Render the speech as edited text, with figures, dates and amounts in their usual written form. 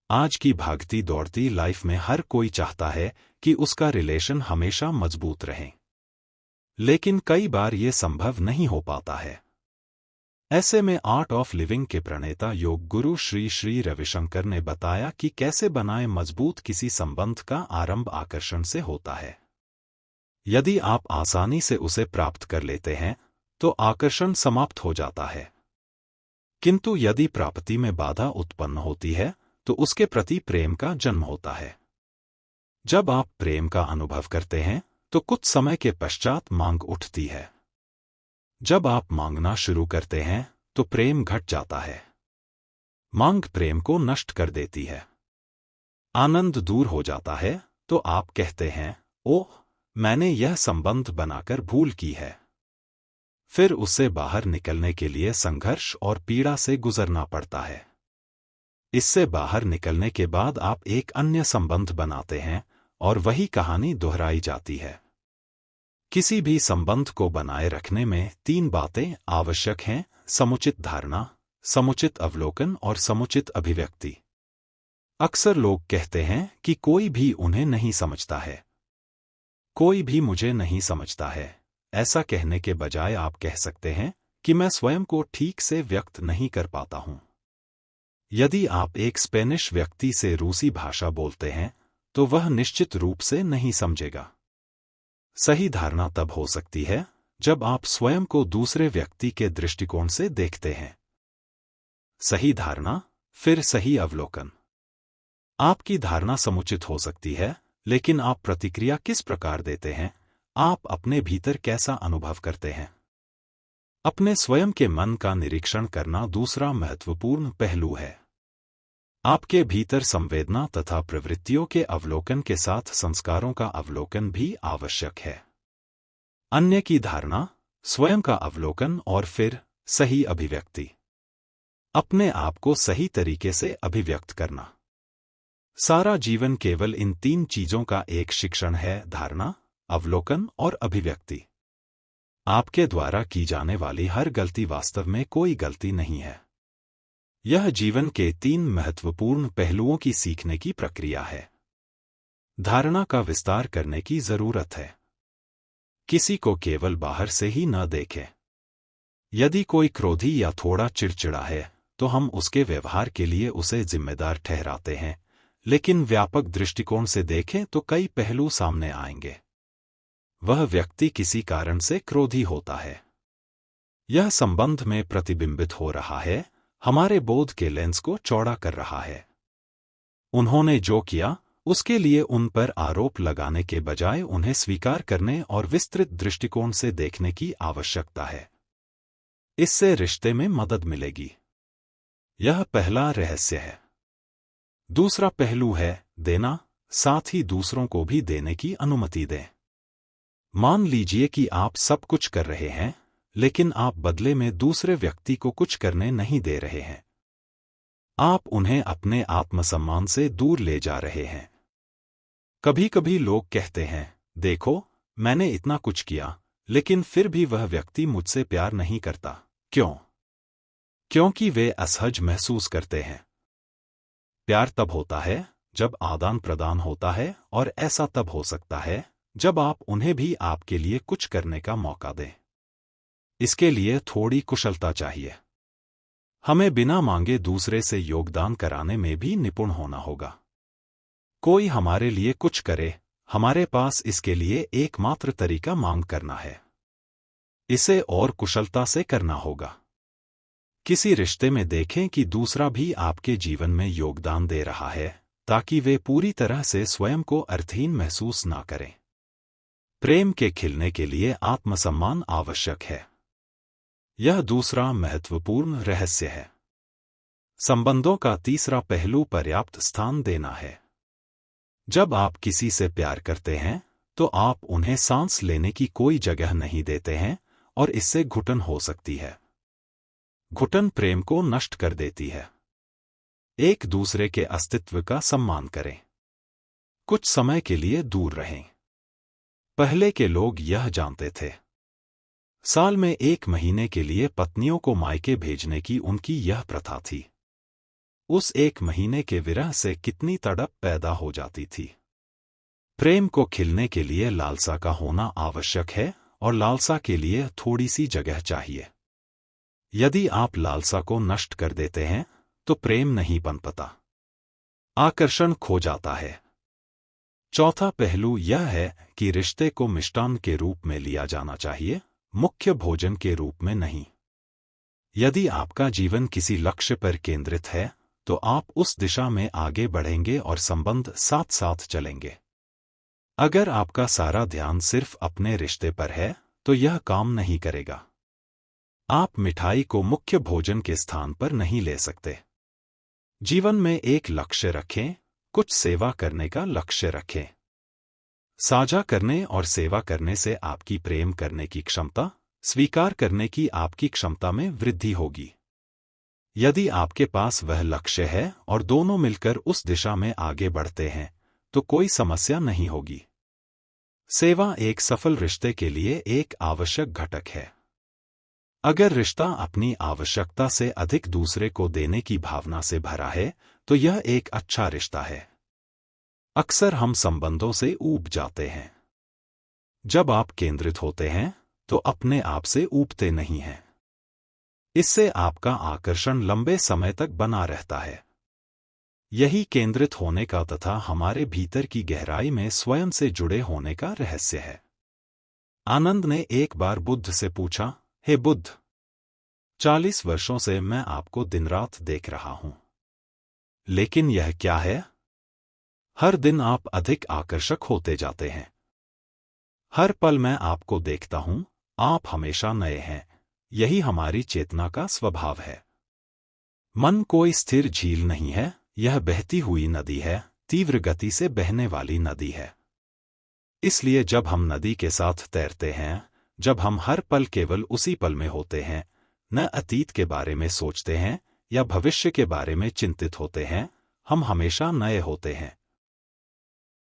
आज की भागती दौड़ती लाइफ में हर कोई चाहता है कि उसका रिलेशन हमेशा मजबूत रहे, लेकिन कई बार ये संभव नहीं हो पाता है। ऐसे में आर्ट ऑफ लिविंग के प्रणेता योग गुरु श्री श्री रविशंकर ने बताया कि कैसे बनाएं मजबूत किसी संबंध का आरंभ आकर्षण से होता है। यदि आप आसानी से उसे प्राप्त कर लेते हैं तो आकर्षण समाप्त हो जाता है, किंतु यदि प्राप्ति में बाधा उत्पन्न होती है तो उसके प्रति प्रेम का जन्म होता है। जब आप प्रेम का अनुभव करते हैं तो कुछ समय के पश्चात मांग उठती है। जब आप मांगना शुरू करते हैं तो प्रेम घट जाता है। मांग प्रेम को नष्ट कर देती है। आनंद दूर हो जाता है तो आप कहते हैं, ओह, मैंने यह संबंध बनाकर भूल की है। फिर उससे बाहर निकलने के लिए संघर्ष और पीड़ा से गुजरना पड़ता है। इससे बाहर निकलने के बाद आप एक अन्य संबंध बनाते हैं और वही कहानी दोहराई जाती है। किसी भी संबंध को बनाए रखने में 3 बातें आवश्यक हैं: समुचित धारणा, समुचित अवलोकन और समुचित अभिव्यक्ति। अक्सर लोग कहते हैं कि कोई भी उन्हें नहीं समझता है, कोई भी मुझे नहीं समझता है। ऐसा कहने के बजाय आप कह सकते हैं कि मैं स्वयं को ठीक से व्यक्त नहीं कर पाता हूं। यदि आप एक स्पेनिश व्यक्ति से रूसी भाषा बोलते हैं तो वह निश्चित रूप से नहीं समझेगा। सही धारणा तब हो सकती है जब आप स्वयं को दूसरे व्यक्ति के दृष्टिकोण से देखते हैं। सही धारणा, फिर सही अवलोकन। आपकी धारणा समुचित हो सकती है, लेकिन आप प्रतिक्रिया किस प्रकार देते हैं, आप अपने भीतर कैसा अनुभव करते हैं। अपने स्वयं के मन का निरीक्षण करना दूसरा महत्वपूर्ण पहलू है। आपके भीतर संवेदना तथा प्रवृत्तियों के अवलोकन के साथ संस्कारों का अवलोकन भी आवश्यक है। अन्य की धारणा, स्वयं का अवलोकन और फिर सही अभिव्यक्ति। अपने आप को सही तरीके से अभिव्यक्त करना। सारा जीवन केवल इन 3 चीजों का एक शिक्षण है: धारणा, अवलोकन और अभिव्यक्ति। आपके द्वारा की जाने वाली हर गलती वास्तव में कोई गलती नहीं है। यह जीवन के 3 महत्वपूर्ण पहलुओं की सीखने की प्रक्रिया है। धारणा का विस्तार करने की जरूरत है। किसी को केवल बाहर से ही न देखें। यदि कोई क्रोधी या थोड़ा चिड़चिड़ा है तो हम उसके व्यवहार के लिए उसे जिम्मेदार ठहराते हैं, लेकिन व्यापक दृष्टिकोण से देखें तो कई पहलू सामने आएंगे। वह व्यक्ति किसी कारण से क्रोधी होता है। यह संबंध में प्रतिबिंबित हो रहा है, हमारे बोध के लेंस को चौड़ा कर रहा है। उन्होंने जो किया उसके लिए उन पर आरोप लगाने के बजाय उन्हें स्वीकार करने और विस्तृत दृष्टिकोण से देखने की आवश्यकता है। इससे रिश्ते में मदद मिलेगी। यह पहला रहस्य है। दूसरा पहलू है देना, साथ ही दूसरों को भी देने की अनुमति दें। मान लीजिए कि आप सब कुछ कर रहे हैं, लेकिन आप बदले में दूसरे व्यक्ति को कुछ करने नहीं दे रहे हैं। आप उन्हें अपने आत्मसम्मान से दूर ले जा रहे हैं। कभी कभी लोग कहते हैं, देखो, मैंने इतना कुछ किया, लेकिन फिर भी वह व्यक्ति मुझसे प्यार नहीं करता। क्यों? क्योंकि वे असहज महसूस करते हैं। प्यार तब होता है जब आदान प्रदान होता है, और ऐसा तब हो सकता है जब आप उन्हें भी आपके लिए कुछ करने का मौका दें। इसके लिए थोड़ी कुशलता चाहिए। हमें बिना मांगे दूसरे से योगदान कराने में भी निपुण होना होगा। कोई हमारे लिए कुछ करे, हमारे पास इसके लिए एकमात्र तरीका मांग करना है। इसे और कुशलता से करना होगा। किसी रिश्ते में देखें कि दूसरा भी आपके जीवन में योगदान दे रहा है, ताकि वे पूरी तरह से स्वयं को अर्थहीन महसूस ना करें। प्रेम के खिलने के लिए आत्मसम्मान आवश्यक है। यह दूसरा महत्वपूर्ण रहस्य है। संबंधों का तीसरा पहलू पर्याप्त स्थान देना है। जब आप किसी से प्यार करते हैं तो आप उन्हें सांस लेने की कोई जगह नहीं देते हैं, और इससे घुटन हो सकती है। घुटन प्रेम को नष्ट कर देती है। एक दूसरे के अस्तित्व का सम्मान करें। कुछ समय के लिए दूर रहें। पहले के लोग यह जानते थे। साल में 1 महीने के लिए पत्नियों को मायके भेजने की उनकी यह प्रथा थी। उस 1 महीने के विरह से कितनी तड़प पैदा हो जाती थी। प्रेम को खिलने के लिए लालसा का होना आवश्यक है और लालसा के लिए थोड़ी सी जगह चाहिए। यदि आप लालसा को नष्ट कर देते हैं तो प्रेम नहीं पनपता, आकर्षण खो जाता है। चौथा पहलू यह है कि रिश्ते को मिष्टान के रूप में लिया जाना चाहिए, मुख्य भोजन के रूप में नहीं। यदि आपका जीवन किसी लक्ष्य पर केंद्रित है तो आप उस दिशा में आगे बढ़ेंगे और संबंध साथ साथ चलेंगे। अगर आपका सारा ध्यान सिर्फ अपने रिश्ते पर है तो यह काम नहीं करेगा। आप मिठाई को मुख्य भोजन के स्थान पर नहीं ले सकते। जीवन में एक लक्ष्य रखें, कुछ सेवा करने का लक्ष्य रखें। साझा करने और सेवा करने से आपकी प्रेम करने की क्षमता, स्वीकार करने की आपकी क्षमता में वृद्धि होगी। यदि आपके पास वह लक्ष्य है और दोनों मिलकर उस दिशा में आगे बढ़ते हैं तो कोई समस्या नहीं होगी। सेवा एक सफल रिश्ते के लिए एक आवश्यक घटक है। अगर रिश्ता अपनी आवश्यकता से अधिक दूसरे को देने की भावना से भरा है तो यह एक अच्छा रिश्ता है। अक्सर हम संबंधों से ऊब जाते हैं। जब आप केंद्रित होते हैं तो अपने आप से ऊबते नहीं हैं। इससे आपका आकर्षण लंबे समय तक बना रहता है। यही केंद्रित होने का तथा हमारे भीतर की गहराई में स्वयं से जुड़े होने का रहस्य है। आनंद ने एक बार बुद्ध से पूछा, हे बुद्ध, 40 वर्षों से मैं आपको दिन रात देख रहा हूं, लेकिन यह क्या है? हर दिन आप अधिक आकर्षक होते जाते हैं। हर पल मैं आपको देखता हूं, आप हमेशा नए हैं। यही हमारी चेतना का स्वभाव है। मन कोई स्थिर झील नहीं है, यह बहती हुई नदी है, तीव्र गति से बहने वाली नदी है। इसलिए जब हम नदी के साथ तैरते हैं, जब हम हर पल केवल उसी पल में होते हैं, न अतीत के बारे में सोचते हैं या भविष्य के बारे में चिंतित होते हैं, हम हमेशा नए होते हैं।